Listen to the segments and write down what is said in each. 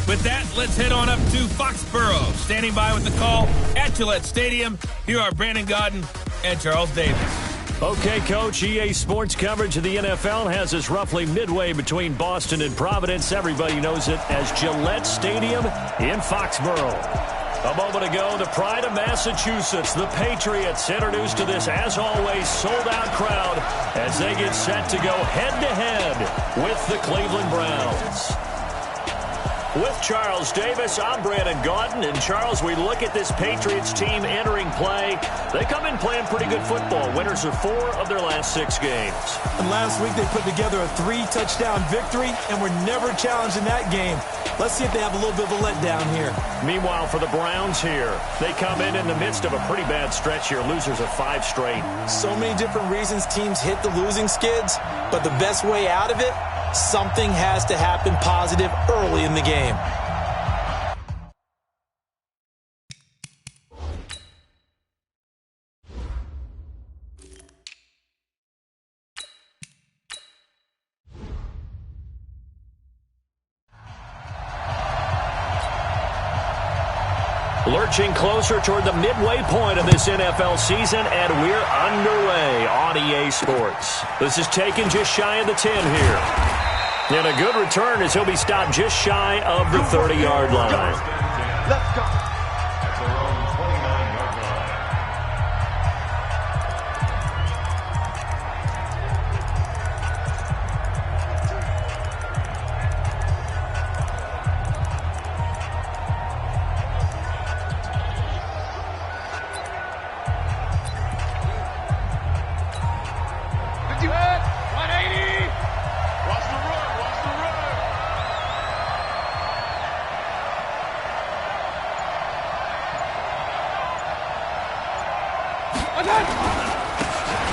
With that, let's head on up to Foxborough. Standing by with the call at Gillette Stadium, here are Brandon Gaudin and Charles Davis. Okay, Coach, EA Sports coverage of the NFL has us roughly midway between Boston and Providence. Everybody knows it as Gillette Stadium in Foxborough. A moment ago, the pride of Massachusetts, the Patriots, introduced to this, as always, sold-out crowd as they get set to go head-to-head with the Cleveland Browns. With Charles Davis, I'm Brandon Gaudin. And, Charles, we look at this Patriots team entering play. They come in playing pretty good football. Winners of 4 of their last 6 games. And last week they put together a 3-touchdown victory and were never challenged in that game. Let's see if they have a little bit of a letdown here. Meanwhile, for the Browns here, they come in the midst of a pretty bad stretch here. Losers of 5 straight. So many different reasons teams hit the losing skids, but the best way out of it, something has to happen positive early in the game. Lurching closer toward the midway point of this NFL season, and we're underway on EA Sports. This is taken just shy of the 10 here. And a good return as he'll be stopped just shy of the 30-yard line. Let's go.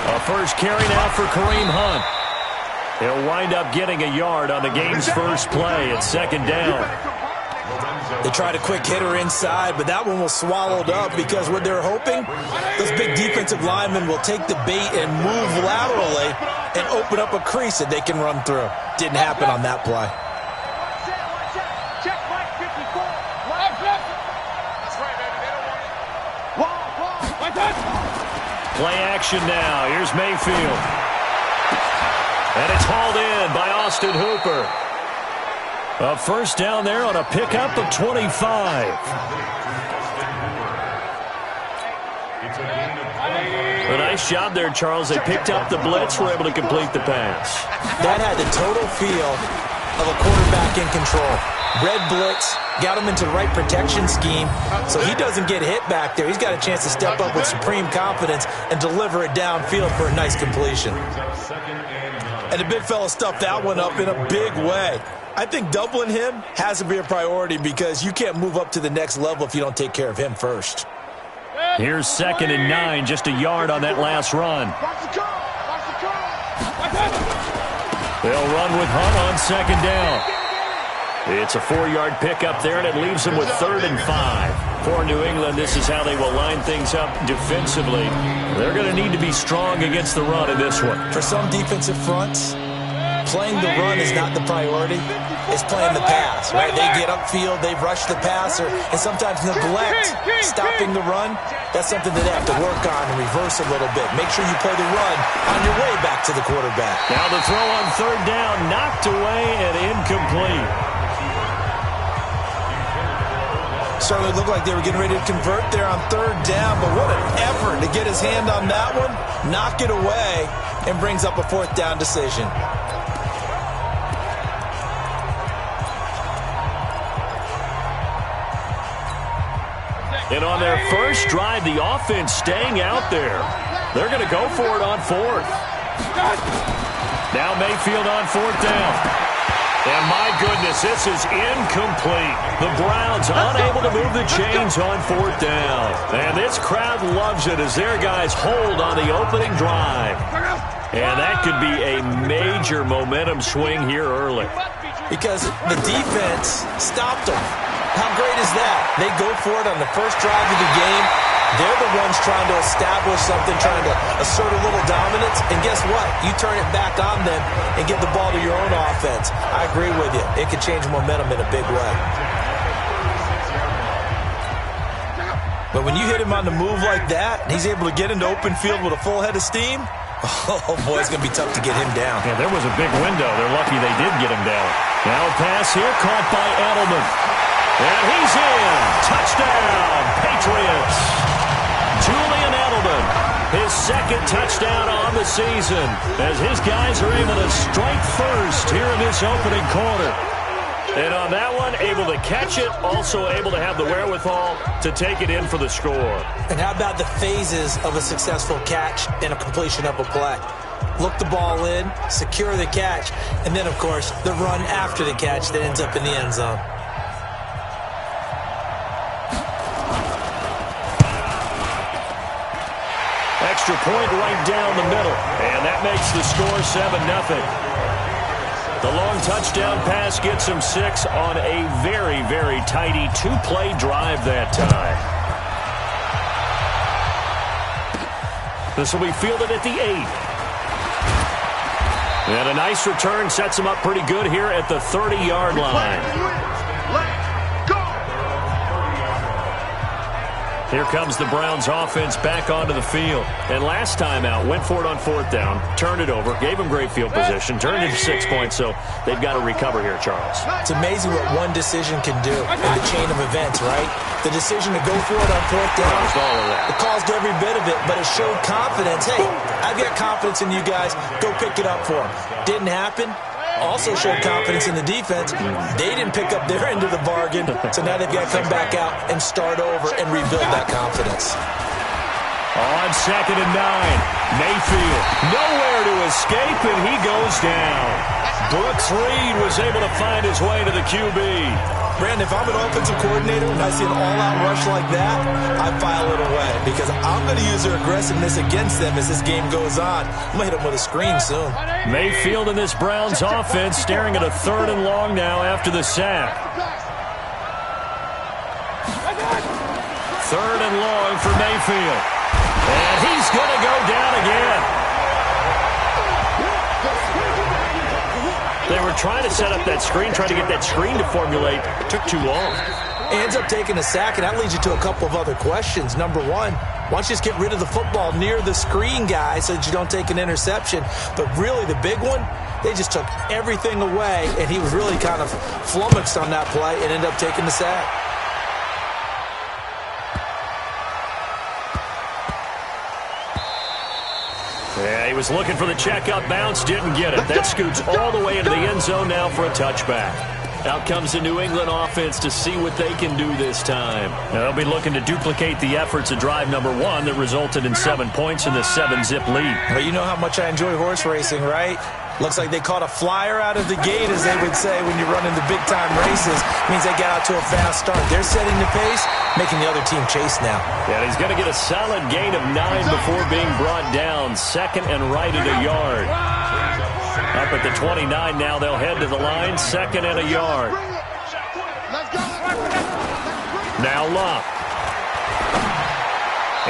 A first carry now for Kareem Hunt. He'll wind up getting a yard on the game's first play at 2nd down. They tried a quick hitter inside, but that one was swallowed up because what they're hoping, those big defensive linemen will take the bait and move laterally and open up a crease that they can run through. Didn't happen on that play. Play action now. Here's Mayfield. And it's hauled in by Austin Hooper. A first down there on a pickup of 25. A nice job there, Charles. They picked up the blitz, were able to complete the pass. That had the total feel of a quarterback in control. Red blitz, got him into the right protection scheme, so he doesn't get hit back there. He's got a chance to step up with supreme confidence and deliver it downfield for a nice completion. And the big fella stuffed that one up in a big way. I think doubling him has to be a priority because you can't move up to the next level if you don't take care of him first. Here's 2nd and 9, just a yard on that last run. They'll run with Hunt on 2nd down. It's a 4-yard pickup there, and it leaves them with 3rd and 5. For New England, this is how they will line things up defensively. They're going to need to be strong against the run in this one. For some defensive fronts, playing the run is not the priority. It's playing the pass, right? They get upfield, they rush the passer, and sometimes neglect stopping the run. That's something that they have to work on and reverse a little bit. Make sure you play the run on your way back to the quarterback. Now the throw on 3rd down, knocked away and incomplete. Certainly looked like they were getting ready to convert there on 3rd down, but what an effort to get his hand on that one, knock it away, and brings up a 4th down decision. And on their first drive, the offense staying out there. They're going to go for it on 4th. Now Mayfield on 4th down. And my goodness, this is incomplete. The Browns unable to move the chains on 4th down. And this crowd loves it as their guys hold on the opening drive. And that could be a major momentum swing here early. Because the defense stopped them. How great is that? They go for it on the first drive of the game. They're the ones trying to establish something, trying to assert a little dominance. And guess what? You turn it back on them and give the ball to your own offense. I agree with you. It could change momentum in a big way. But when you hit him on the move like that, and he's able to get into open field with a full head of steam, oh, boy, it's going to be tough to get him down. Yeah, there was a big window. They're lucky they did get him down. Now a pass here caught by Edelman. And he's in. Touchdown, Patriots. Julian Edelman, his second touchdown on the season, as his guys are able to strike first here in this opening quarter. And on that one, able to catch it, also able to have the wherewithal to take it in for the score. And how about the phases of a successful catch and a completion of a play? Look the ball in, secure the catch, and then, of course, the run after the catch that ends up in the end zone. Extra point right down the middle, and that makes the score 7-0. The long touchdown pass gets him 6 on a very, very tidy two-play drive that time. This will be fielded at the 8. And a nice return sets him up pretty good here at the 30-yard line. Here comes the Browns offense back onto the field. And last time out, went for it on 4th down, turned it over, gave them great field position, turned it into 6 points, so they've got to recover here, Charles. It's amazing what one decision can do in the chain of events, right? The decision to go for it on 4th down, it caused every bit of it, but it showed confidence. Hey, I've got confidence in you guys. Go pick it up for them. Didn't happen. Also showed confidence in the defense. They didn't pick up their end of the bargain, so now they've got to come back out and start over and rebuild that confidence. On 2nd and 9, Mayfield nowhere to escape, and he goes down. Brooks Reed was able to find his way to the QB. Brandon, if I'm an offensive coordinator and I see an all-out rush like that, I file it away because I'm going to use their aggressiveness against them as this game goes on. I'm going to hit them with a screen soon. Mayfield and this Browns offense staring at a 3rd and long now after the sack. 3rd and long for Mayfield. And he's going to go down again. They were trying to set up that screen, trying to get that screen to formulate. It took too long. He ends up taking a sack, and that leads you to a couple of other questions. Number one, why don't you just get rid of the football near the screen guy so that you don't take an interception? But really, the big one, they just took everything away, and he was really kind of flummoxed on that play and ended up taking the sack. Yeah, he was looking for the checkup bounce, didn't get it. That scoots all the way into the end zone now for a touchback. Out comes the New England offense to see what they can do this time. They'll be looking to duplicate the efforts of drive number 1 that resulted in 7 points in the 7-zip lead. Well, you know how much I enjoy horse racing, right? Looks like they caught a flyer out of the gate, as they would say when you run into big-time races. Means they got out to a fast start. They're setting the pace, making the other team chase now. Yeah, he's going to get a solid gain of 9 before being brought down. 2nd and right at a yard. Up at the 29 now, they'll head to the line. 2nd and a yard. Now L.I.F.E.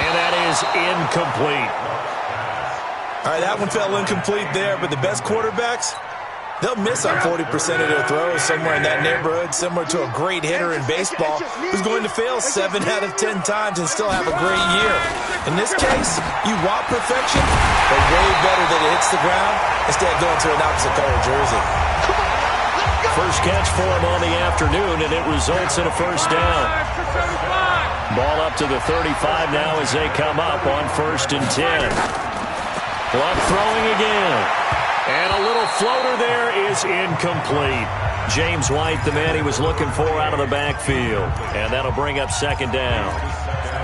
And that is incomplete. All right, that one fell incomplete there, but the best quarterbacks, they'll miss on 40% of their throws somewhere in that neighborhood, similar to a great hitter in baseball who's going to fail 7 out of 10 times and still have a great year. In this case, you want perfection, but way better that it hits the ground instead of going to an opposite color jersey. First catch for him on the afternoon, and it results in a first down. Ball up to the 35 now as they come up on 1st and 10. L.I.F.E. throwing again. And a little floater there is incomplete. James White, the man he was looking for out of the backfield. And that'll bring up 2nd down.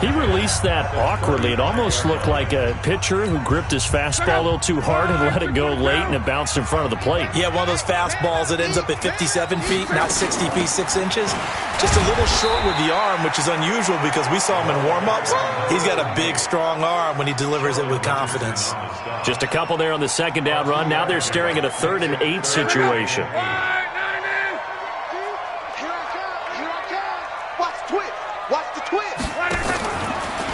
He released that awkwardly. It almost looked like a pitcher who gripped his fastball a little too hard and let it go late, and it bounced in front of the plate. Yeah, one of those fastballs that ends up at 57 feet, not 60 feet, 6 inches. Just a little short with the arm, which is unusual because we saw him in warm-ups. He's got a big, strong arm when he delivers it with confidence. Just a couple there on the 2nd down run. Now they're staring at a 3rd and 8 situation.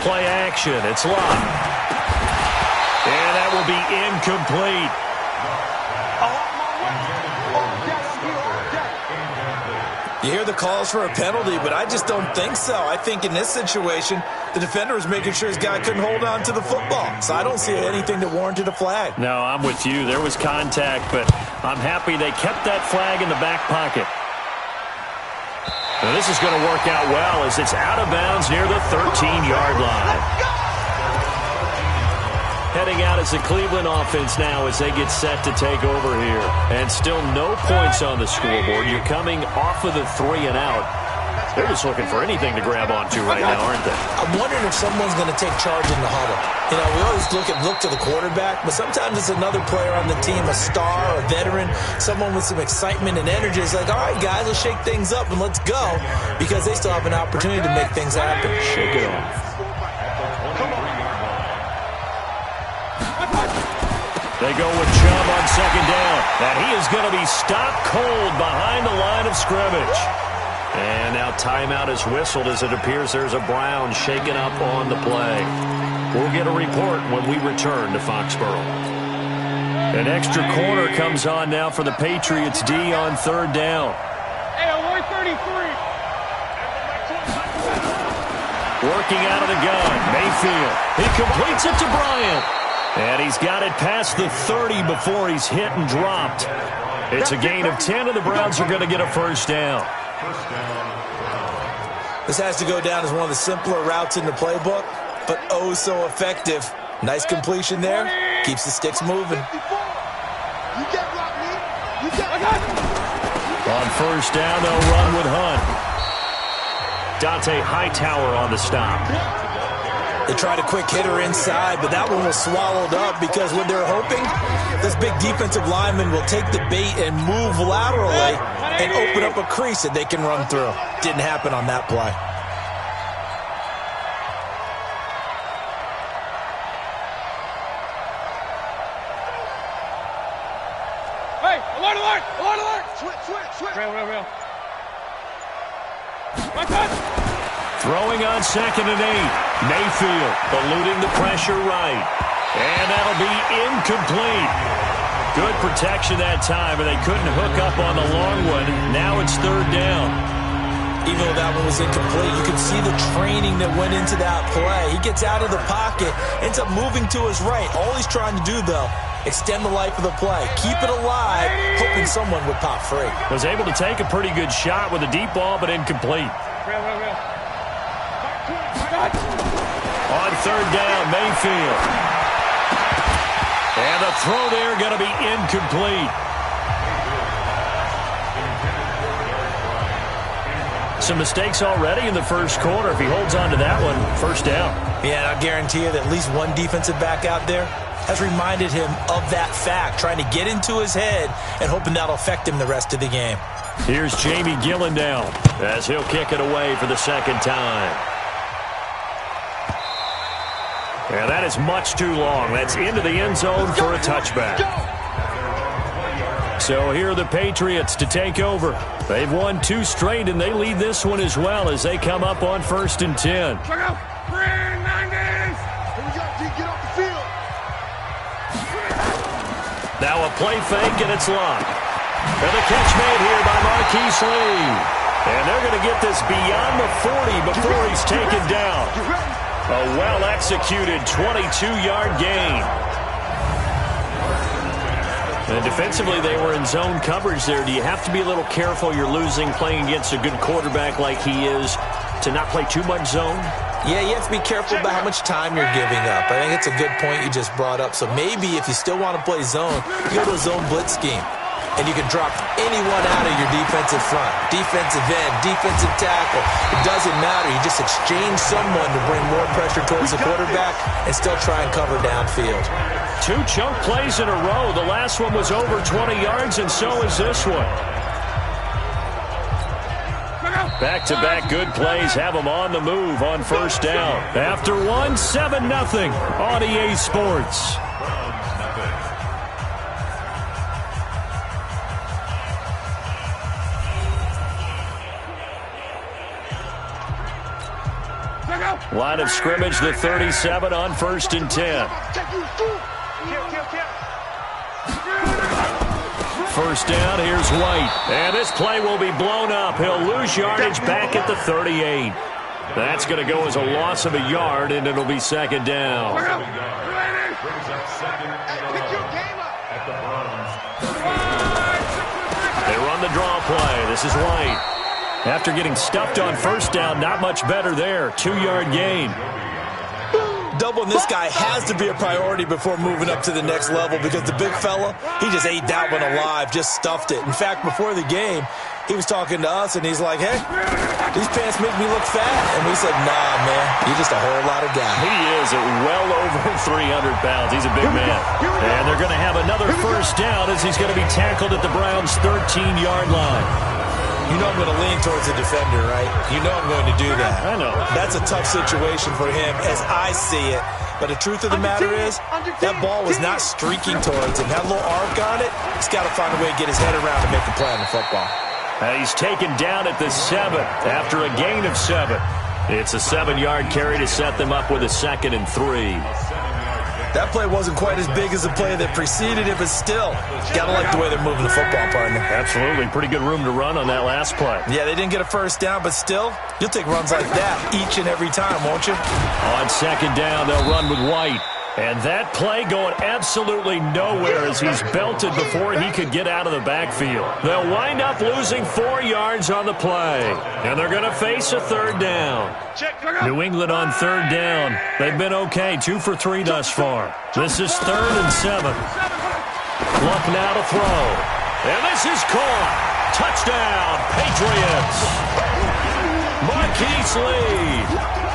Play action. It's L.I.F.E. And that will be incomplete. You hear the calls for a penalty, but I just don't think so. I think in this situation, the defender was making sure his guy couldn't hold on to the football. So I don't see anything that warranted a flag. No, I'm with you. There was contact, but I'm happy they kept that flag in the back pocket. Now, this is going to work out well as it's out of bounds near the 13-yard line. Heading out as the Cleveland offense now as they get set to take over here. And still no points on the scoreboard. You're coming off of the 3 and out. They're just looking for anything to grab onto right now, aren't they? I'm wondering if someone's going to take charge in the huddle. You know, we always look to the quarterback, but sometimes it's another player on the team, a star, a veteran, someone with some excitement and energy. It's like, all right, guys, let's shake things up and let's go, because they still have an opportunity to make things happen. Shake it off. They go with Chubb on second down. And he is going to be stopped cold behind the line of scrimmage. And now timeout is whistled as it appears there's a Brown shaken up on the play. We'll get a report when we return to Foxborough. An extra corner comes on now for the Patriots D on third down. Hey, 133. Working out of the gun, Mayfield. He completes it to Bryant. And he's got it past the 30 before he's hit and dropped. It's a gain of 10, and the Browns are going to get a first down. This has to go down as one of the simpler routes in the playbook, but oh so effective. Nice completion there. Keeps the sticks moving. On first down, they'll run with Hunt. Dante Hightower on the stop. They tried a quick hitter inside, but that one was swallowed up because what they're hoping, this big defensive lineman will take the bait and move laterally and open up a crease that they can run through. Didn't happen on that play. Hey, alert, alert, alert, alert. Switch. Real. My touch. Throwing on 2nd and 8. Mayfield eluding the pressure right. And that'll be incomplete. Good protection that time, and they couldn't hook up on the long one. Now it's third down. Even though that one was incomplete, you can see the training that went into that play. He gets out of the pocket, ends up moving to his right. All he's trying to do, though, extend the life of the play. Keep it alive, hoping someone would pop free. Was able to take a pretty good shot with a deep ball, but incomplete. Real. On third down, Mayfield. And the throw there going to be incomplete. Some mistakes already in the first quarter. If he holds on to that one, first down. Yeah, and I guarantee you that at least one defensive back out there has reminded him of that fact, trying to get into his head and hoping that'll affect him the rest of the game. Here's Jamie Gillendown as he'll kick it away for the second time. And that is much too long. That's into the end zone for a touchback. So here are the Patriots to take over. They've won 2 straight, and they lead this one as well as they come up on 1st and 10. Check out. Brand 90s. Here we go. Get off the field. Now a play fake, and it's locked. And the catch made here by Marquise Lee. And they're going to get this beyond the 40 before he's taken down. A well-executed 22-yard gain. And defensively, they were in zone coverage there. Do you have to be a little careful you're losing playing against a good quarterback like he is to not play too much zone? Yeah, you have to be careful about how much time you're giving up. I think it's a good point you just brought up. So maybe if you still want to play zone, you go to a zone blitz scheme. And you can drop anyone out of your defensive front. Defensive end, defensive tackle. It doesn't matter. You just exchange someone to bring more pressure towards the quarterback and still try and cover downfield. 2 chunk plays in a row. The last one was over 20 yards, and so is this one. Back-to-back good plays have them on the move on first down. After one, 7-0 on EA Sports. Line of scrimmage, the 37 on 1st and 10. first down. Here's White. And this play will be blown up. He'll lose yardage back at the 38. That's going to go as a loss of a yard, and it'll be second down. They run the draw play. This is White. After getting stuffed on first down, not much better there. 2-yard gain. Doubling this guy has to be a priority before moving up to the next level because the big fella, he just ate that one alive, just stuffed it. In fact, before the game, he was talking to us, and he's like, hey, these pants make me look fat. And we said, nah, man, you're just a whole lot of guy. He is at well over 300 pounds. He's a big man. And they're going to have another first down as he's going to be tackled at the Browns' 13-yard line. You know I'm going to lean towards the defender, right? You know I'm going to do that. I know. That's a tough situation for him as I see it. But the truth of the matter is, that ball was not streaking towards him. That little arc on it, he's got to find a way to get his head around and make a play on the football. He's taken down at the 7 after a gain of 7. It's a 7-yard carry to set them up with a 2nd and 3. That play wasn't quite as big as the play that preceded it, but still, got to like the way they're moving the football, partner. Absolutely. Pretty good room to run on that last play. Yeah, they didn't get a first down, but still, you'll take runs like that each and every time, won't you? On second down, they'll run with White. And that play going absolutely nowhere as he's belted before he could get out of the backfield. They'll wind up losing 4 yards on the play. And they're going to face a 3rd down. New England on 3rd down. They've been okay, 2 for 3 thus far. This is 3rd and 7. Luck now to throw. And this is caught. Touchdown, Patriots. Marquise Lee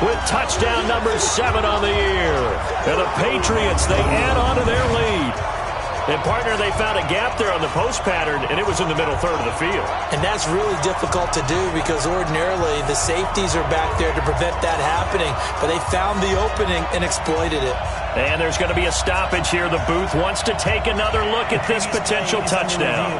with touchdown number 7 on the year. And the Patriots, they add on to their lead. And, partner, they found a gap there on the post pattern, and it was in the middle third of the field. And that's really difficult to do because ordinarily the safeties are back there to prevent that happening. But they found the opening and exploited it. And there's going to be a stoppage here. The booth wants to take another look at this potential touchdown.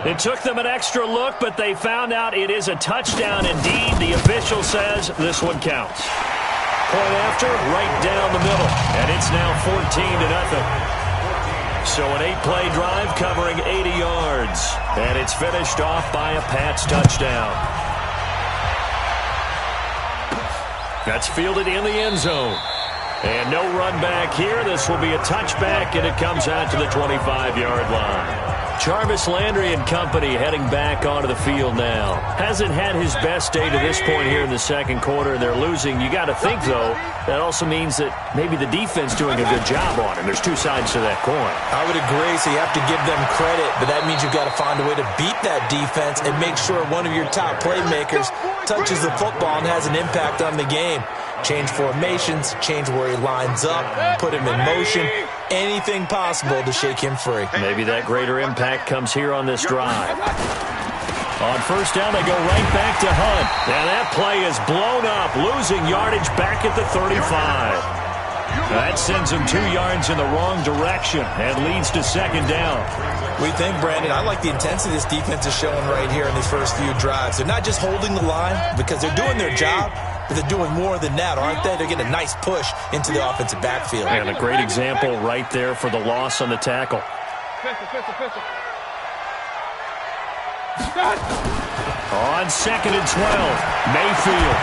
It took them an extra look, but they found out it is a touchdown indeed. The official says this one counts. Point after, right down the middle. And it's now 14-0. So an 8-play drive covering 80 yards. And it's finished off by a Pats touchdown. That's fielded in the end zone. And no run back here. This will be a touchback, and it comes out to the 25-yard line. Jarvis Landry and company heading back onto the field now. Hasn't had his best day to this point here in the second quarter, and they're losing. You got to think, though, that also means that maybe the defense doing a good job on him. There's 2 sides to that coin. I would agree, so you have to give them credit, but that means you've got to find a way to beat that defense and make sure one of your top playmakers touches the football and has an impact on the game. Change formations, change where he lines up, put him in motion, anything possible to shake him free. Maybe that greater impact comes here on this drive. On first down, they go right back to Hunt. And that play is blown up, losing yardage back at the 35. That sends him 2 yards in the wrong direction and leads to second down. We think, Brandon, I like the intensity this defense is showing right here in these first few drives. They're not just holding the line because they're doing their job, but they're doing more than that, aren't they? They're getting a nice push into the offensive backfield. And a great example right there for the loss on the tackle. On 2nd and 12, Mayfield.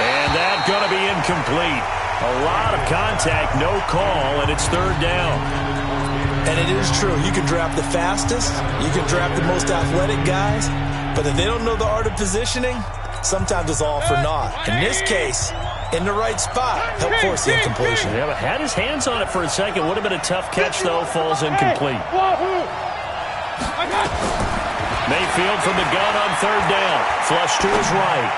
And that's going to be incomplete. A lot of contact, no call, and it's 3rd down. And it is true. You can draft the fastest. You can draft the most athletic guys. But if they don't know the art of positioning, sometimes it's all for naught. In this case, in the right spot, help force the incompletion. Yeah, but had his hands on it for a second. Would have been a tough catch, though. Falls incomplete. Mayfield from the gun on 3rd down. Flush to his right.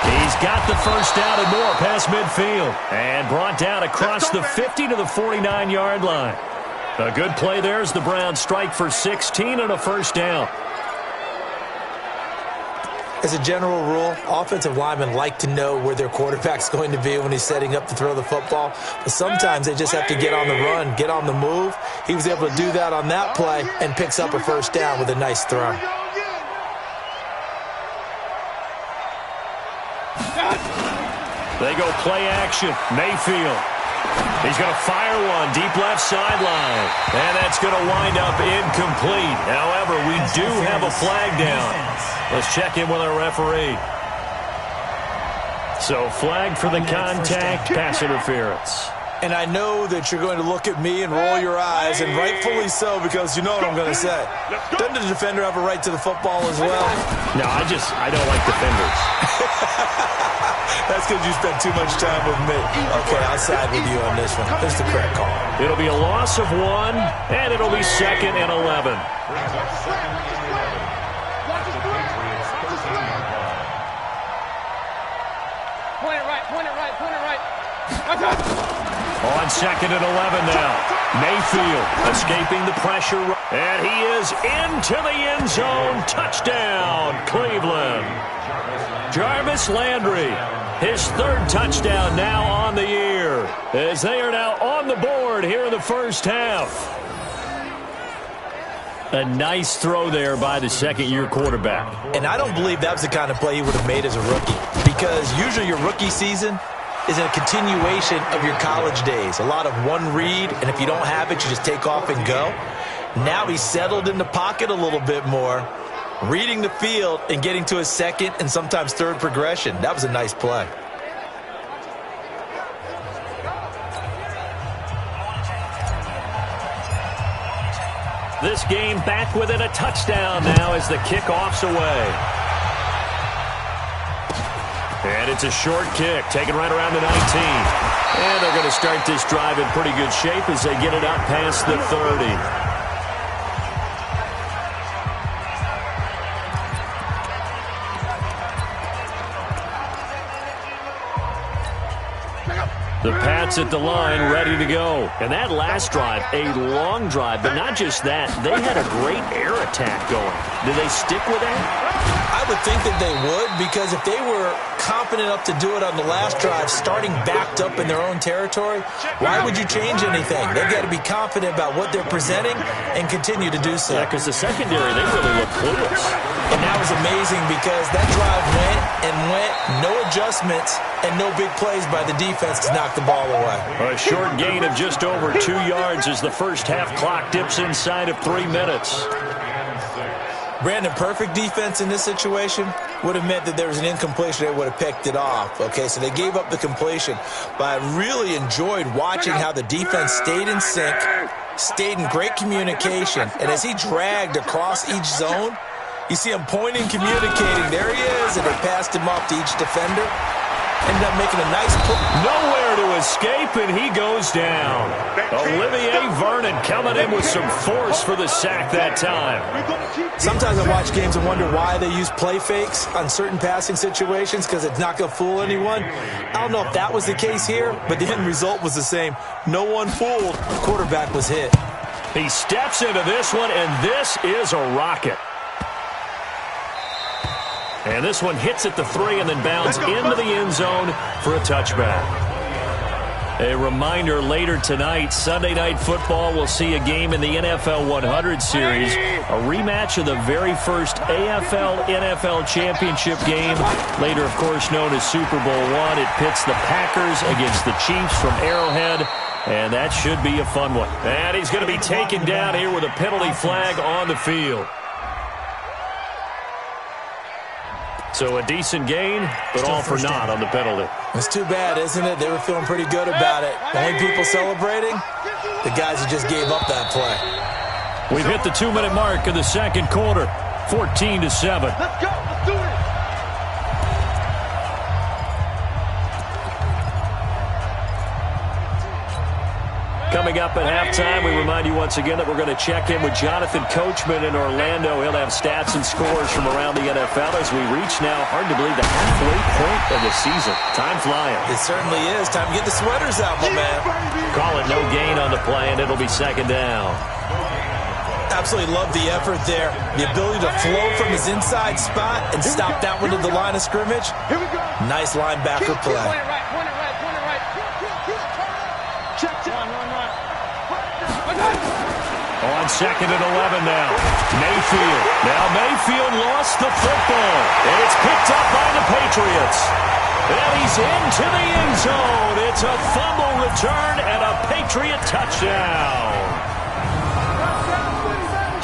He's got the first down and more past midfield. And brought down across the 50 to the 49-yard line. A good play there as the Browns strike for 16 and a first down. As a general rule, offensive linemen like to know where their quarterback's going to be when he's setting up to throw the football. But sometimes they just have to get on the run, get on the move. He was able to do that on that play and picks up a first down with a nice throw. They go play action. Mayfield. He's going to fire one deep left sideline. And that's going to wind up incomplete. However, we do have a flag down. Let's check in with our referee. So flag for the contact, pass interference. And I know that you're going to look at me and roll your eyes, and rightfully so, because you know what I'm going to say. Doesn't the defender have a right to the football as well? No, I don't like defenders. That's because you spent too much time with me. Okay, I'll side with you on this one. There's the correct call. It'll be a loss of 1, and it'll be 2nd and 11. Point it right, point it right, point it right. On 2nd and 11 now. Mayfield escaping the pressure. And he is into the end zone. Touchdown, Cleveland. Jarvis Landry, his 3rd touchdown now on the year, as they are now on the board here in the first half. A nice throw there by the second-year quarterback. And I don't believe that was the kind of play he would have made as a rookie, because usually your rookie season is a continuation of your college days. A lot of one read, and if you don't have it, you just take off and go. Now he's settled in the pocket a little bit more, reading the field and getting to his 2nd and sometimes 3rd progression. That was a nice play. This game back within a touchdown now as the kickoff's away. And it's a short kick, taken right around the 19. And they're going to start this drive in pretty good shape as they get it out past the 30. The Pats at the line, ready to go. And that last drive, a long drive, but not just that. They had a great air attack going. Did they stick with that? I would think that they would, because if they were confident enough to do it on the last drive, starting backed up in their own territory, why would you change anything? They've got to be confident about what they're presenting and continue to do so. Yeah, because the secondary, they really look clueless. And that was amazing because that drive went and went, no adjustments, and no big plays by the defense to knock the ball away. A short gain of just over 2 yards as the first half clock dips inside of 3 minutes. Brandon, perfect defense in this situation would have meant that there was an incompletion. They would have picked it off. Okay, so they gave up the completion. But I really enjoyed watching how the defense stayed in sync, stayed in great communication. And as he dragged across each zone, you see him pointing, communicating. There he is, and they passed him off to each defender. Ended up making a nice play. Nowhere to escape, and he goes down. Olivier Vernon coming in with some force for the sack that time. Sometimes I watch games and wonder why they use play fakes on certain passing situations, because it's not going to fool anyone. I don't know if that was the case here, but the end result was the same. No one fooled. The quarterback was hit. He steps into this one, and this is a rocket. And this one hits at the 3 and then bounds into the end zone for a touchback. A reminder, later tonight, Sunday Night Football will see a game in the NFL 100 Series, a rematch of the very first AFL-NFL Championship game, later, of course, known as Super Bowl I. It pits the Packers against the Chiefs from Arrowhead, and that should be a fun one. And he's going to be taken down here with a penalty flag on the field. So a decent gain, but all for naught on the penalty. It's too bad, isn't it? They were feeling pretty good about it. The only people celebrating, the guys who just gave up that play. We've hit the 2-minute mark of the second quarter, 14-7. Let's go. Let's do it. Coming up at halftime, we remind you once again that we're going to check in with Jonathan Coachman in Orlando. He'll have stats and scores from around the NFL as we reach now, hard to believe, the halfway point of the season. Time flying. It certainly is. Time to get the sweaters out, my man. Call it no gain on the play, and it'll be second down. I Absolutely love the effort there. The ability to flow from his inside spot and stop that one to the line of scrimmage. Here we go. Nice linebacker play. Point it right, point it right, point it right. Check, check. Run. On 2nd and 11 now. Mayfield. Now Mayfield lost the football. And it's picked up by the Patriots. And he's into the end zone. It's a fumble return and a Patriot touchdown.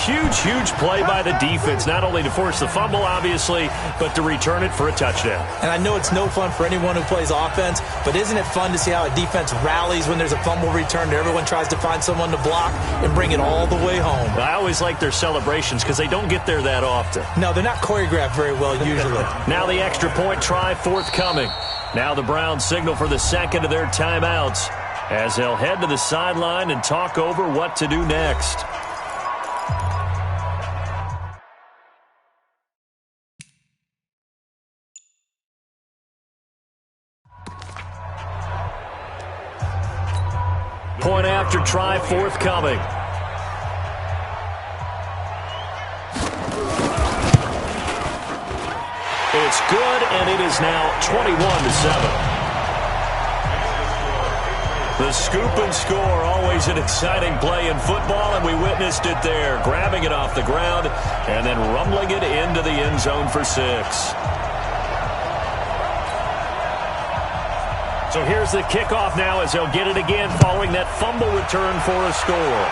Huge play by the defense, not only to force the fumble, obviously, but to return it for a touchdown. And I know it's no fun for anyone who plays offense, but isn't it fun to see how a defense rallies when there's a fumble return and everyone tries to find someone to block and bring it all the way home? I always like their celebrations because they don't get there that often. No, they're not choreographed very well usually. Now the extra point try forthcoming. Now the Browns signal for the second of their timeouts as they'll head to the sideline and talk over what to do next. Point after try forthcoming. It's good, and it is now 21-7. The scoop and score, always an exciting play in football, and we witnessed it there, grabbing it off the ground and then rumbling it into the end zone for 6. So here's the kickoff now as they'll get it again following that fumble return for a score.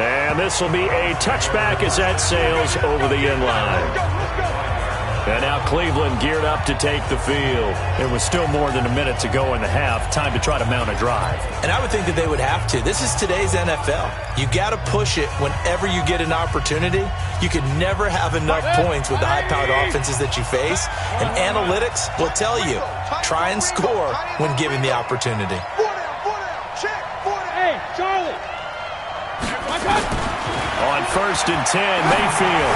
And this will be a touchback as that sails over the end line. And now Cleveland geared up to take the field. There was still more than a minute to go in the half. Time to try to mount a drive. And I would think that they would have to. This is today's NFL. You got to push it whenever you get an opportunity. You can never have enough points with the high-powered offenses that you face. And analytics will tell you, try and score when given the opportunity. Hey, Charlie. On 1st and 10, Mayfield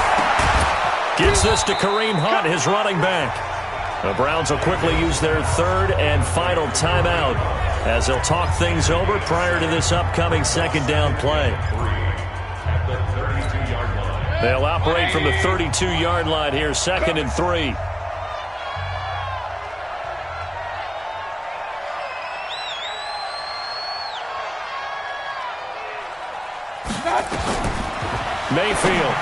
gives this to Kareem Hunt, his running back. The Browns will quickly use their 3rd and final timeout as they'll talk things over prior to this upcoming 2nd down play. They'll operate from the 32-yard line here, 2nd and 3. Mayfield.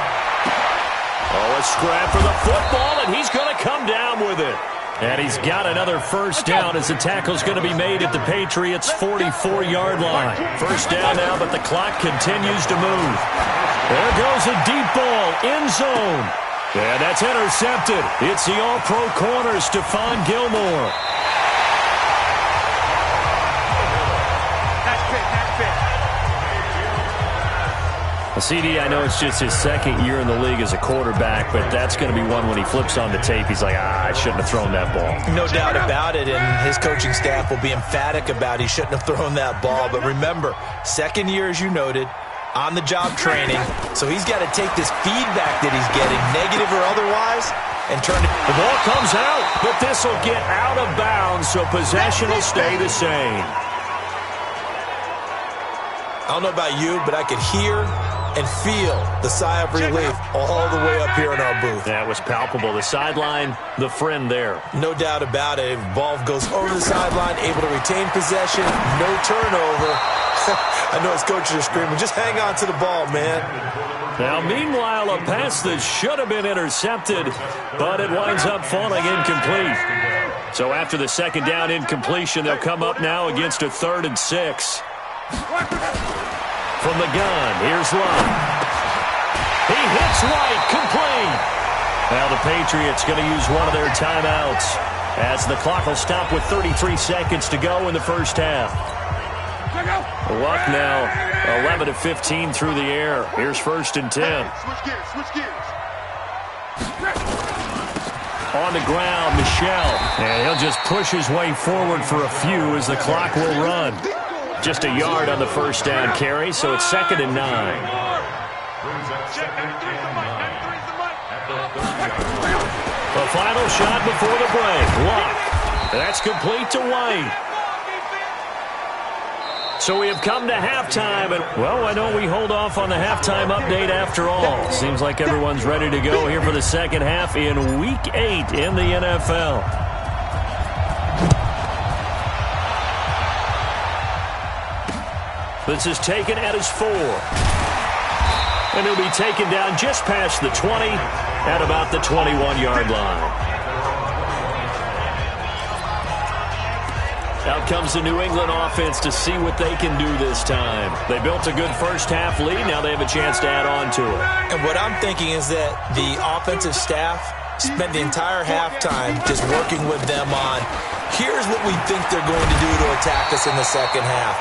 Oh, a scrap for the football, and he's going to come down with it. And he's got another first down as the tackle's going to be made at the Patriots' 44-yard line. First down now, but the clock continues to move. There goes a deep ball, end zone. And that's intercepted. It's the all-pro corner, Stephon Gilmore. CD, I know it's just his 2nd year in the league as a quarterback, but that's going to be one when he flips on the tape. He's like, I shouldn't have thrown that ball. No doubt about it, and his coaching staff will be emphatic about he shouldn't have thrown that ball. But remember, 2nd year, as you noted, on-the-job training, so he's got to take this feedback that he's getting, negative or otherwise, and turn it. The ball comes out, but this will get out of bounds, so possession will stay the same. I don't know about you, but I could hear and feel the sigh of relief all the way up here in our booth. That was palpable. The sideline, the friend there. No doubt about it. Ball goes over the sideline, able to retain possession, no turnover. I know his coaches are screaming, just hang on to the ball, man. Now, meanwhile, a pass that should have been intercepted, but it winds up falling incomplete. So after the 2nd down incompletion, they'll come up now against a 3rd and 6. From the gun, here's Love. He hits right, complete. Now the Patriots going to use one of their timeouts as the clock will stop with 33 seconds to go in the first half. Luck now, 11-15 through the air. Here's 1st and 10. Switch gears. On the ground, Michel. And he'll just push his way forward for a few as the clock will run. Just a yard on the first down carry, so it's 2nd and 9. The final shot before the break. Luck. That's complete to White. So we have come to halftime, and, well, why don't we hold off on the halftime update after all? Seems like everyone's ready to go here for the second half in Week 8 in the NFL. This is taken at his 4. And he'll be taken down just past the 20 at about the 21-yard line. Out comes the New England offense to see what they can do this time. They built a good first-half lead. Now they have a chance to add on to it. And what I'm thinking is that the offensive staff spent the entire halftime just working with them on, here's what we think they're going to do to attack us in the second half.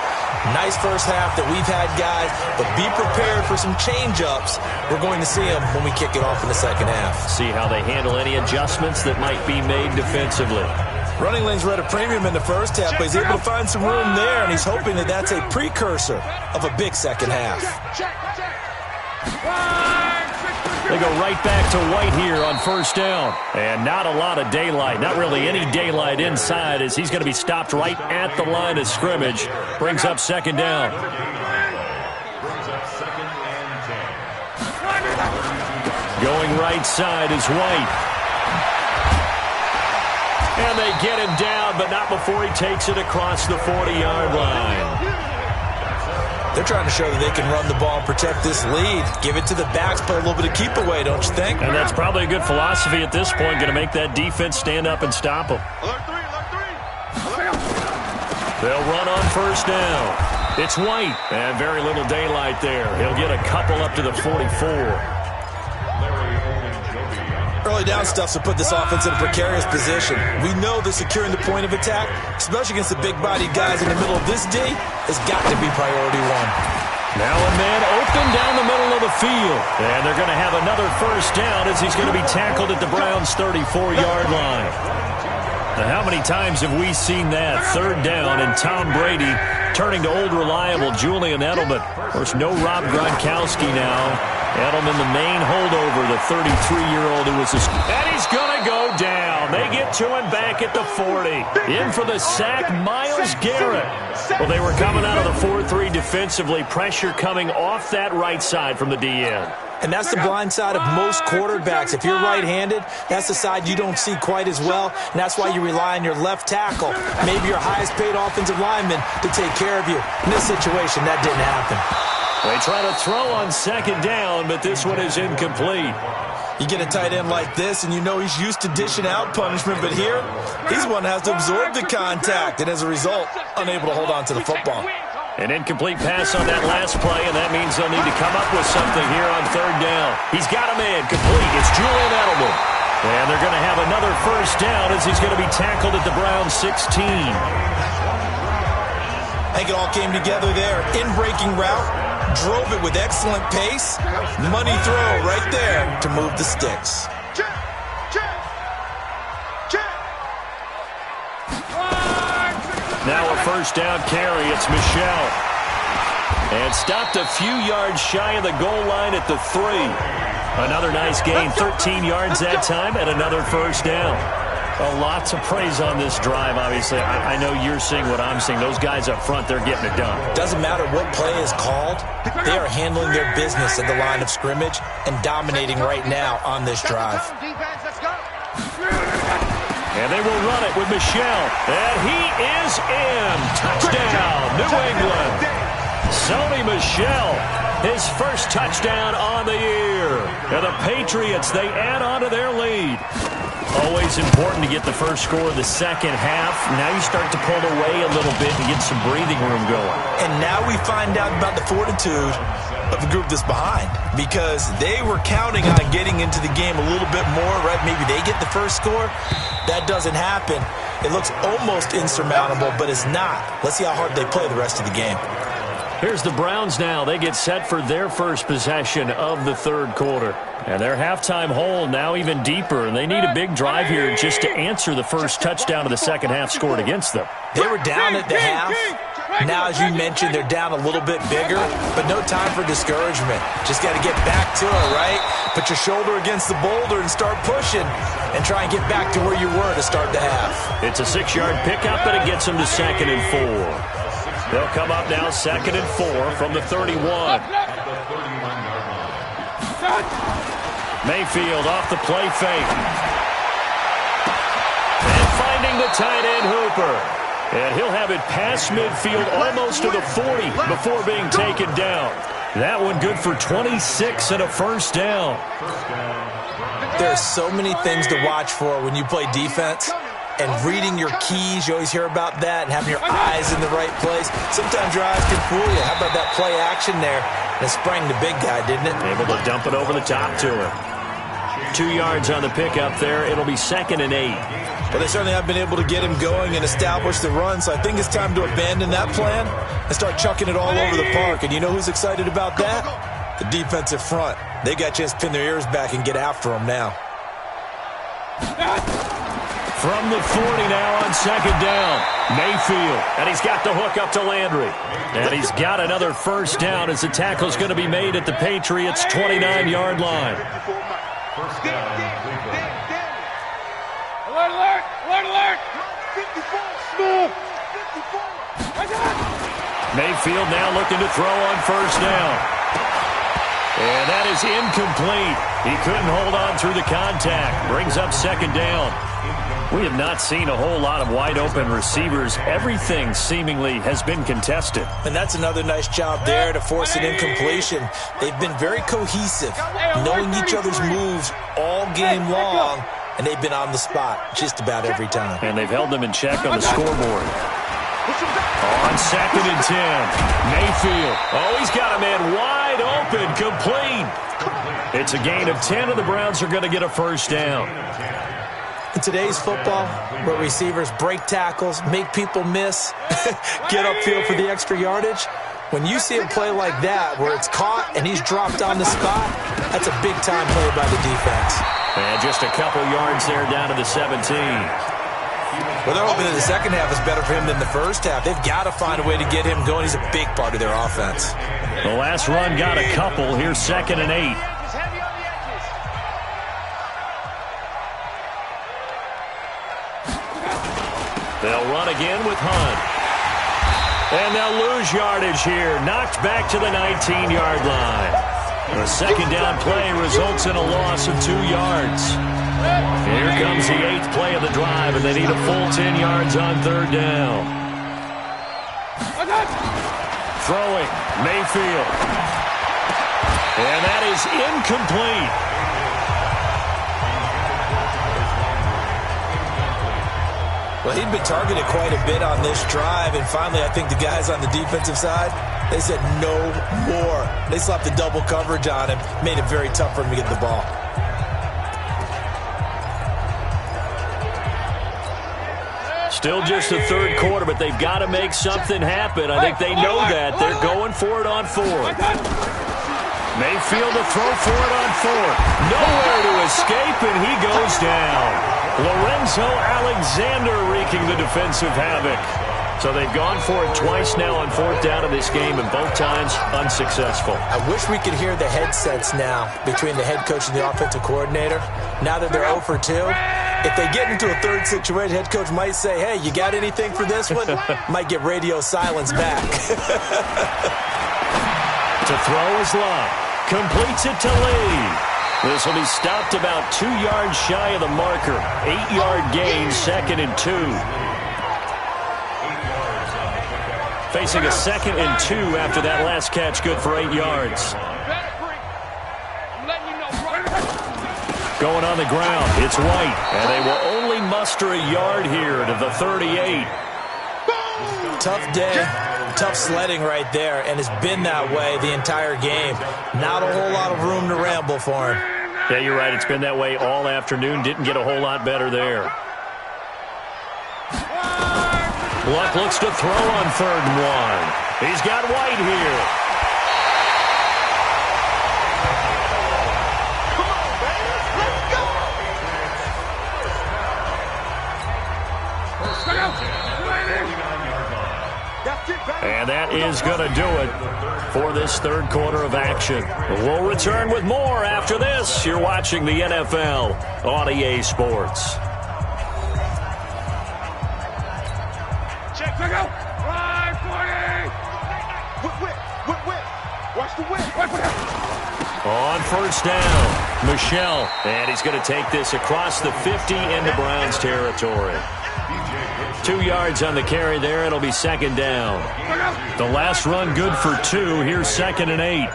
Nice first half that we've had, guys, but be prepared for some change-ups. We're going to see them when we kick it off in the second half. See how they handle any adjustments that might be made defensively. Running lanes were at a premium in the first half, but he's able to find some room there, and he's hoping that that's a precursor of a big second half. They go right back to White here on first down. And not a lot of daylight, not really any daylight inside, as he's going to be stopped right at the line of scrimmage. Brings up second down. Going right side is White. And they get him down, but not before he takes it across the 40-yard line. They're trying to show that they can run the ball and protect this lead. Give it to the backs, play a little bit of keep away, don't you think? And that's probably a good philosophy at this point, going to make that defense stand up and stop them. They'll run on first down. It's White, and very little daylight there. He'll get a couple up to the 44. Early down stuff to put this offense in a precarious position. We know that securing the point of attack, especially against the big-bodied guys in the middle of this D, has got to be priority one. Now a man open down the middle of the field. And they're going to have another first down as he's going to be tackled at the Browns' 34-yard line. Now, how many times have we seen that? Third down and Tom Brady turning to old reliable Julian Edelman. Of course, no Rob Gronkowski now. Edelman, the main holdover, the 33-year-old who was and he's going to go down. They get to him back at the 40. In for the sack, Myles Garrett. Well, they were coming out of the 4-3 defensively. Pressure coming off that right side from the DN. And that's the blind side of most quarterbacks. If you're right-handed, that's the side you don't see quite as well, and that's why you rely on your left tackle, maybe your highest-paid offensive lineman, to take care of you. In this situation, that didn't happen. They try to throw on second down, but this one is incomplete. You get a tight end like this, and you know he's used to dishing out punishment, but here, he's one that has to absorb the contact, and as a result, unable to hold on to the football. An incomplete pass on that last play, and that means they'll need to come up with something here on third down. He's got a man complete. It's Julian Edelman. And they're going to have another first down as he's going to be tackled at the Browns' 16. I think it all came together there. In-breaking route. Drove it with excellent pace. Money throw right there to move the sticks. Now a first down carry. It's Michel. And stopped a few yards shy of the goal line at the 3. Another nice gain. 13 yards that time and another first down. Lots of praise on this drive, obviously. I know you're seeing what I'm seeing. Those guys up front, they're getting it done. Doesn't matter what play is called. They are handling their business at the line of scrimmage and dominating right now on this drive. And they will run it with Michel. And he is in. Touchdown, New England. Sony Michel, his first touchdown on the year. And the Patriots, they add on to their lead. Always important to get the first score of the second half. Now you start to pull away a little bit and get some breathing room going. And now we find out about the fortitude of the group that's behind, because they were counting on getting into the game a little bit more, right? Maybe they get the first score. That doesn't happen. It looks almost insurmountable, but it's not. Let's see how hard they play the rest of the game. Here's the Browns now. They get set for their first possession of the third quarter. And their halftime hole now even deeper, and they need a big drive here just to answer the first touchdown of the second half scored against them. They were down at the half. Now, as you mentioned, they're down a little bit bigger, but no time for discouragement. Just got to get back to it, right? Put your shoulder against the boulder and start pushing and try and get back to where you were to start the half. It's a 6-yard pickup, but it gets them to 2nd and 4. They'll come up now 2nd and 4 from the 31. Mayfield off the play fake. And finding the tight end Hooper. And he'll have it past midfield almost to the 40 before being taken down. That one good for 26 and a first down. There's so many things to watch for when you play defense. And reading your keys, you always hear about that, and having your eyes in the right place. Sometimes your eyes can fool you. How about that play action there? And it sprang the big guy, didn't it? Able to dump it over the top to him. 2 yards on the pickup there. It'll be 2nd and 8. Well, they certainly have been able to get him going and establish the run, so I think it's time to abandon that plan and start chucking it all over the park. And you know who's excited about that? The defensive front. They got a chance to pin their ears back and get after him now. From the 40 now on 2nd down. Mayfield, and he's got the hook up to Landry. And he's got another first down as the tackle's going to be made at the Patriots' 29-yard line. First down, alert, alert, alert, alert. 54, smooth. 54. Mayfield now looking to throw on first down. And that is incomplete. He couldn't hold on through the contact. Brings up 2nd down. We have not seen a whole lot of wide-open receivers. Everything seemingly has been contested. And that's another nice job there to force an incompletion. They've been very cohesive, knowing each other's moves all game long, and they've been on the spot just about every time. And they've held them in check on the scoreboard. On 2nd and 10, Mayfield. Oh, he's got a man wide open, complete. It's a gain of 10, and the Browns are going to get a first down. In today's football, where receivers break tackles, make people miss, get upfield for the extra yardage, when you see a play like that where it's caught and he's dropped on the spot, that's a big-time play by the defense. And just a couple yards there down to the 17. Well, they're hoping that the second half is better for him than the first half. They've got to find a way to get him going. He's a big part of their offense. The last run got a couple. Here's 2nd and 8. They'll run again with Hunt. And they'll lose yardage here. Knocked back to the 19-yard line. The 2nd down play results in a loss of 2 yards. Here comes the 8th play of the drive, and they need a full 10 yards on 3rd down. Throwing, Mayfield. And that is incomplete. Well, he'd been targeted quite a bit on this drive, and finally I think the guys on the defensive side, they said no more. They slapped the double coverage on him, made it very tough for him to get the ball. Still just the 3rd quarter, but they've got to make something happen. I think they know that. They're going for it on 4th. Mayfield to throw for it on 4th. Nowhere to escape, and he goes down. Lorenzo Alexander wreaking the defensive havoc. So they've gone for it twice now on 4th down in this game, and both times unsuccessful. I wish we could hear the headsets now between the head coach and the offensive coordinator. Now that they're 0 for 2, if they get into a 3rd situation, head coach might say, hey, you got anything for this one? Might get radio silence back. To throw is Love. Completes it to Lee. This will be stopped about 2 yards shy of the marker. 8-yard gain, 2nd and 2. Facing a 2nd and 2 after that last catch, good for 8 yards. Going on the ground, it's White, and they will only muster a yard here to the 38. Tough day, tough sledding right there, and it's been that way the entire game. Not a whole lot of room to ramble for him. Yeah, you're right. It's been that way all afternoon. Didn't get a whole lot better there. Luck looks to throw on 3rd and 1. He's got White here. And that is going to do it for this 3rd quarter of action. We'll return with more after this. You're watching the NFL on EA Sports. Check, go. Right, 40. Whip. Watch the whip. On first down, Michelle. And he's going to take this across the 50 into Browns territory. 2 yards on the carry there. It'll be second down. The last run good for 2. Here's 2nd and 8.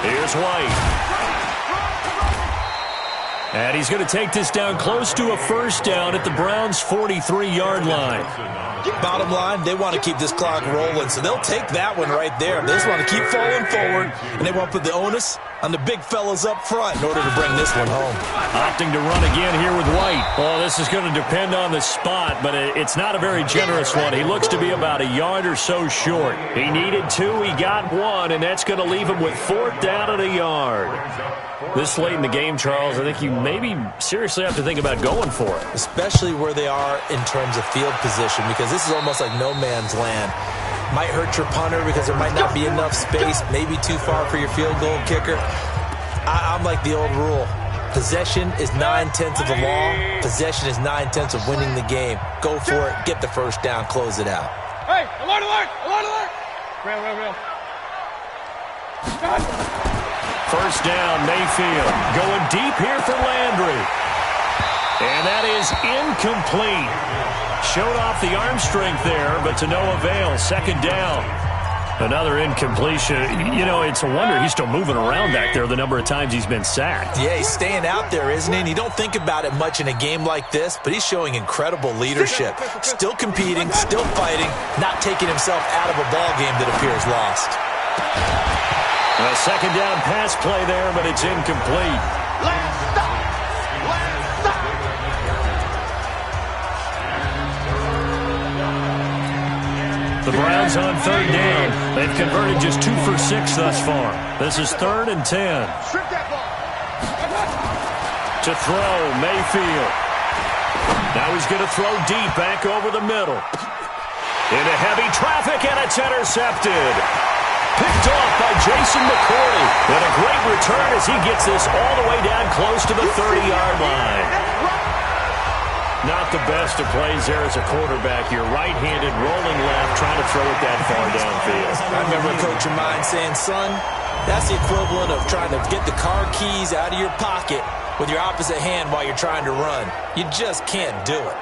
Here's White. And he's going to take this down close to a first down at the Browns' 43-yard line. Bottom line, they want to keep this clock rolling, so they'll take that one right there. They just want to keep falling forward, and they want to put the onus on the big fellas up front in order to bring this one home. Opting to run again here with White. Well, this is going to depend on the spot, but it's not a very generous one. He looks to be about a yard or so short. He needed 2, he got 1, and that's going to leave him with 4th down at a yard. This late in the game, Charles, I think you maybe seriously have to think about going for it. Especially where they are in terms of field position, because this is almost like no man's land. Might hurt your punter because there might not be enough space, maybe too far for your field goal kicker. I'm like the old rule. Possession is 9/10 of the law. Possession is 9/10 of winning the game. Go for it, get the first down, close it out. Hey, alert! Real. First down, Mayfield. Going deep here for Landry. And that is incomplete. Showed off the arm strength there, but to no avail. Second down. Another incompletion. You know, it's a wonder he's still moving around back there the number of times he's been sacked. Yeah, he's staying out there, isn't he? And you don't think about it much in a game like this, but he's showing incredible leadership. Still competing, still fighting, not taking himself out of a ball game that appears lost. A second down pass play there, but it's incomplete. Last stop. The Browns on third down. They've converted just 2 for 6 thus far. This is 3rd and 10. Strip that ball. To throw, Mayfield. Now he's going to throw deep back over the middle. Into heavy traffic, and it's intercepted. Picked off by Jason McCourty. And a great return as he gets this all the way down close to the 30-yard line. Not the best of plays there as a quarterback. You're right-handed, rolling left, trying to throw it that far downfield. I remember a coach of mine saying, son, that's the equivalent of trying to get the car keys out of your pocket with your opposite hand while you're trying to run. You just can't do it.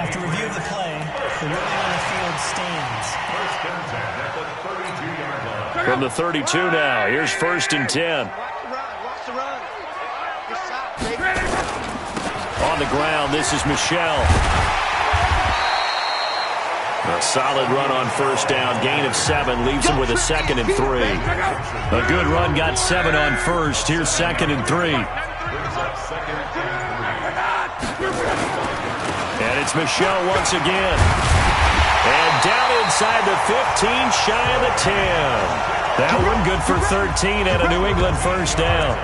After review of the play, the ruling on the field stands. From the 32 now, here's 1st and 10. Watch the run. On the ground, this is Michelle. A solid run on first down. Gain of 7 leaves him with a 2nd and 3. A good run got 7 on first. Here's 2nd and 3. And it's Michelle once again. And down inside the 15, shy of the 10. That one good for 13 and a New England first down.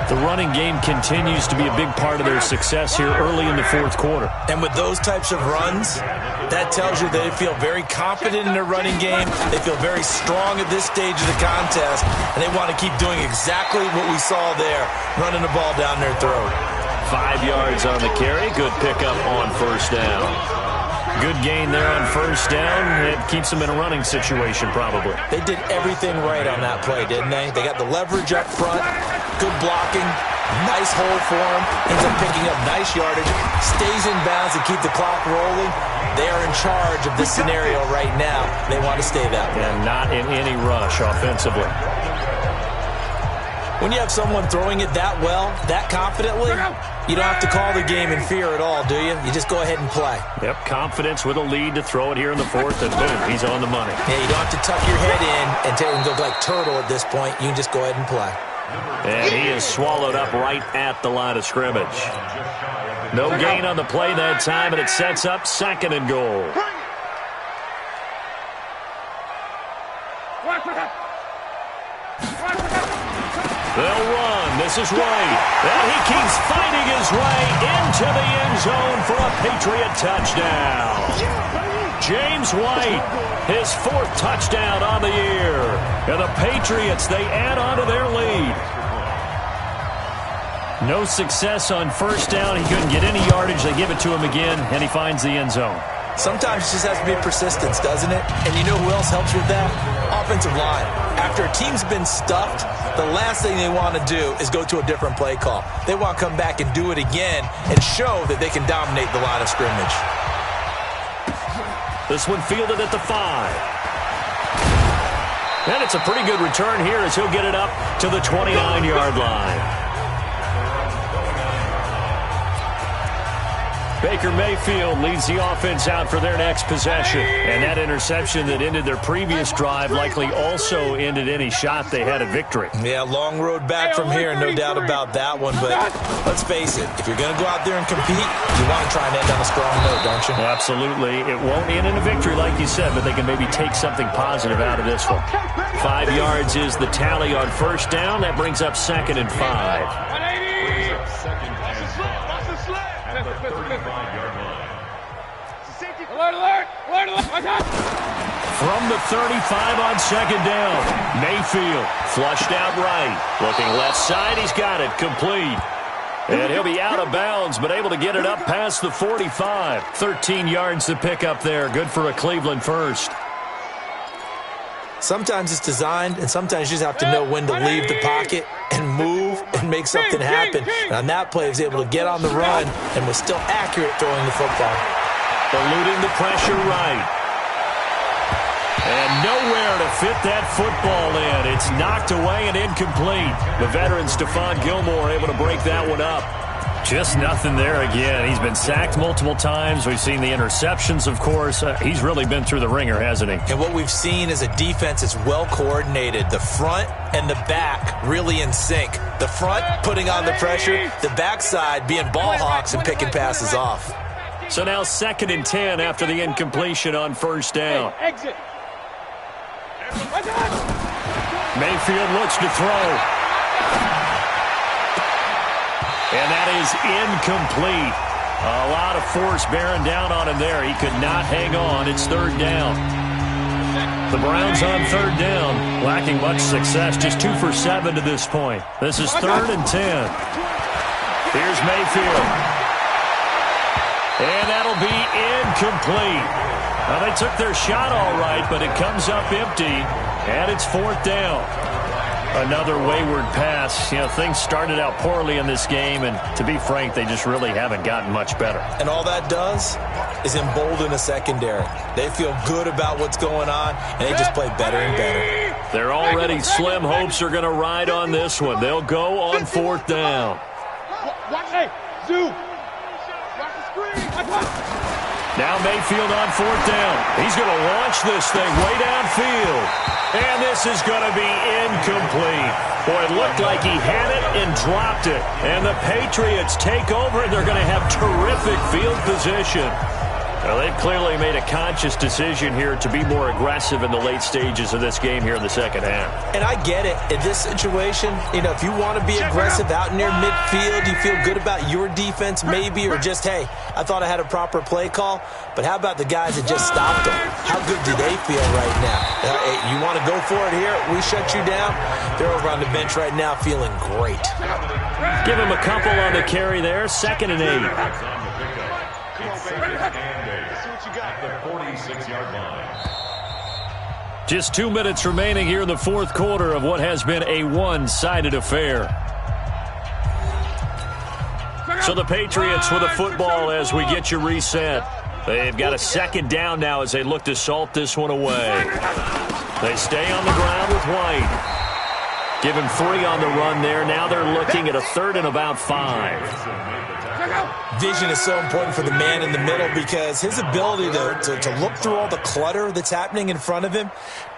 The running game continues to be a big part of their success here early in the 4th quarter. And with those types of runs, that tells you they feel very confident in their running game. They feel very strong at this stage of the contest, and they want to keep doing exactly what we saw there, running the ball down their throat. 5 yards on the carry. Good pickup on first down. Good gain there on first down. It keeps them in a running situation probably. They did everything right on that play, didn't they? They got the leverage up front, good blocking, nice hole for him, ends up picking up nice yardage, stays in bounds to keep the clock rolling. They are in charge of this scenario right now. They want to stay that way. And not in any rush offensively. When you have someone throwing it that well, that confidently, you don't have to call the game in fear at all, do you? You just go ahead and play. Yep, confidence with a lead to throw it here in the 4th, and boom, he's on the money. Yeah, you don't have to tuck your head in and go like turtle at this point. You can just go ahead and play. And he is swallowed up right at the line of scrimmage. No gain on the play that time, and it sets up 2nd and goal. The They'll run. This is White. And he keeps fighting his way into the end zone for a Patriot touchdown. James White, his 4th touchdown on the year. And the Patriots, they add on to their lead. No success on first down. He couldn't get any yardage. They give it to him again, and he finds the end zone. Sometimes it just has to be persistence, doesn't it? And you know who else helps with that? Offensive line. After a team's been stuffed, the last thing they want to do is go to a different play call. They want to come back and do it again and show that they can dominate the line of scrimmage. This one fielded at the 5. And it's a pretty good return here as he'll get it up to the 29-yard line. Baker Mayfield leads the offense out for their next possession. And that interception that ended their previous drive likely also ended any shot they had at victory. Yeah, long road back from here, no doubt about that one. But let's face it, if you're going to go out there and compete, you want to try and end on a strong note, don't you? Absolutely. It won't end in a victory, like you said, but they can maybe take something positive out of this one. 5 yards is the tally on first down. That brings up 2nd and 5. From the 35 on 2nd down, Mayfield flushed out right. Looking left side, he's got it complete. And he'll be out of bounds, but able to get it up past the 45. 13 yards to pick up there. Good for a Cleveland first. Sometimes it's designed, and sometimes you just have to know when to leave the pocket and move and make something happen. And on that play, he was able to get on the run and was still accurate throwing the football. Eluding the pressure right. And nowhere to fit that football in. It's knocked away and incomplete. The veteran Stephon Gilmore able to break that one up. Just nothing there again. He's been sacked multiple times. We've seen the interceptions, of course. He's really been through the ringer, hasn't he? And what we've seen is a defense that's well coordinated. The front and the back really in sync. The front putting on the pressure. The backside being ball hawks and picking passes off. So now 2nd and 10 after the incompletion on first down. Exit. Mayfield looks to throw. And that is incomplete. A lot of force bearing down on him there. He could not hang on. It's 3rd down. The Browns on 3rd down, lacking much success. Just 2 for 7 to this point. This is 3rd and 10. Here's Mayfield. And that'll be incomplete. Now, they took their shot all right, but it comes up empty, and it's 4th down. Another wayward pass. You know, things started out poorly in this game, and to be frank, they just really haven't gotten much better. And all that does is embolden a secondary. They feel good about what's going on, and they just play better and better. Their already slim hopes are going to ride on this one. They'll go on 4th down. Hey, Zoo. Watch the screen. Now Mayfield on 4th down. He's going to launch this thing way downfield. And this is going to be incomplete. Boy, it looked like he had it and dropped it. And the Patriots take over, and they're going to have terrific field position. Well, they've clearly made a conscious decision here to be more aggressive in the late stages of this game here in the second half. And I get it. In this situation, you know, if you want to be aggressive out near midfield, you feel good about your defense maybe, or just, hey, I thought I had a proper play call. But how about the guys that just stopped them? How good do they feel right now? Hey, you want to go for it here? We shut you down? They're over on the bench right now feeling great. Give him a couple on the carry there. 2nd and 8. Just 2 minutes remaining here in the 4th quarter of what has been a one-sided affair. So the Patriots with the football as we get you reset. They've got a 2nd down now as they look to salt this one away. They stay on the ground with White. Give him 3 on the run there. Now they're looking at a 3rd and about 5. Vision is so important for the man in the middle because his ability to look through all the clutter that's happening in front of him,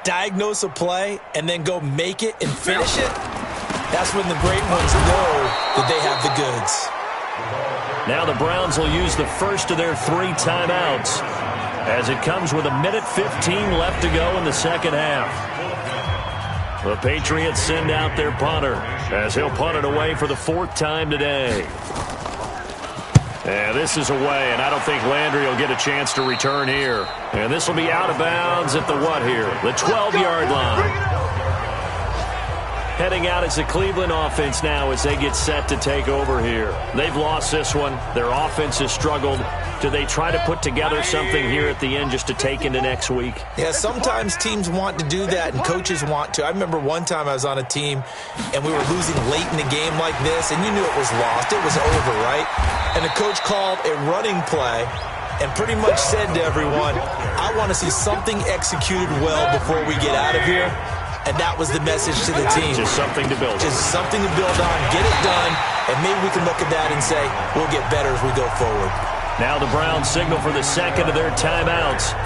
diagnose a play, and then go make it and finish it, that's when the great ones know that they have the goods. Now the Browns will use the first of their 3 timeouts as it comes with 1:15 left to go in the second half. The Patriots send out their punter as he'll punt it away for the 4th time today. And this is away, and I don't think Landry will get a chance to return here. And this will be out of bounds at the what here? The 12-yard line. Heading out as the Cleveland offense now as they get set to take over here. They've lost this one. Their offense has struggled. Do they try to put together something here at the end just to take into next week? Yeah, sometimes teams want to do that and coaches want to. I remember one time I was on a team and we were losing late in the game like this, and you knew it was lost. It was over, right? And the coach called a running play and pretty much said to everyone, I want to see something executed well before we get out of here. And that was the message to the team. Just something to build on. Just something to build on, get it done, and maybe we can look at that and say, we'll get better as we go forward. Now the Browns signal for the second of their timeouts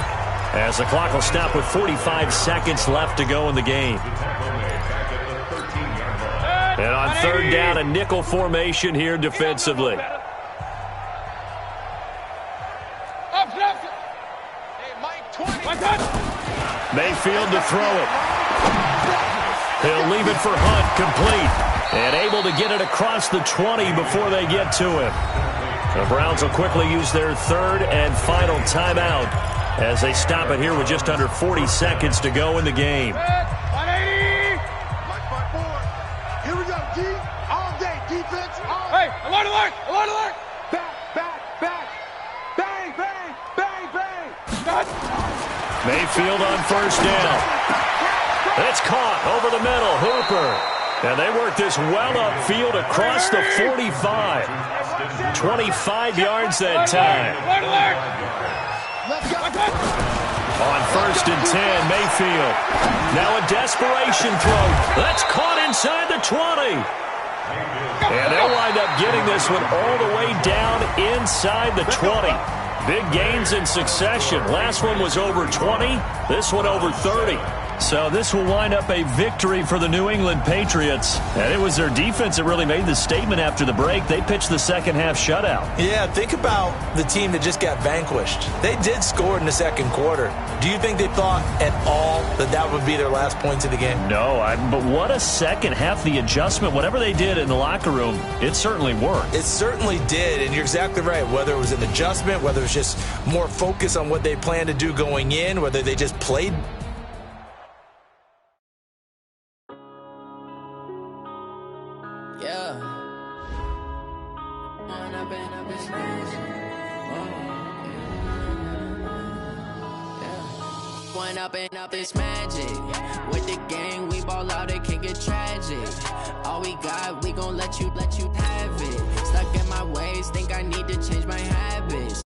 as the clock will stop with 45 seconds left to go in the game. And on 3rd down, a nickel formation here defensively. Mayfield to throw it. He'll leave it for Hunt, complete. And able to get it across the 20 before they get to him. The Browns will quickly use their 3rd and final timeout as they stop it here with just under 40 seconds to go in the game. 180. Here we go, D. All day, defense. Hey, alert, alert, alert, alert. Back. Bang, bang, bang, bang. Mayfield on 1st down. It's caught over the middle. Hooper. And they work this well upfield across the 45. 25 yards that time. On 1st and 10, Mayfield. Now a desperation throw. That's caught inside the 20. And they'll wind up getting this one all the way down inside the 20. Big gains in succession. Last one was over 20. This one over 30. So this will wind up a victory for the New England Patriots. And it was their defense that really made the statement after the break. They pitched the second half shutout. Yeah, think about the team that just got vanquished. They did score in the 2nd quarter. Do you think they thought at all that that would be their last points of the game? No, but what a second half. The adjustment, whatever they did in the locker room, it certainly worked. It certainly did, and you're exactly right. Whether it was an adjustment, whether it was just more focus on what they planned to do going in, whether they just played. Up this magic with the gang, we ball out, it can get tragic. All we got, we gon' let you have it. Stuck in my ways, think I need to change my habits.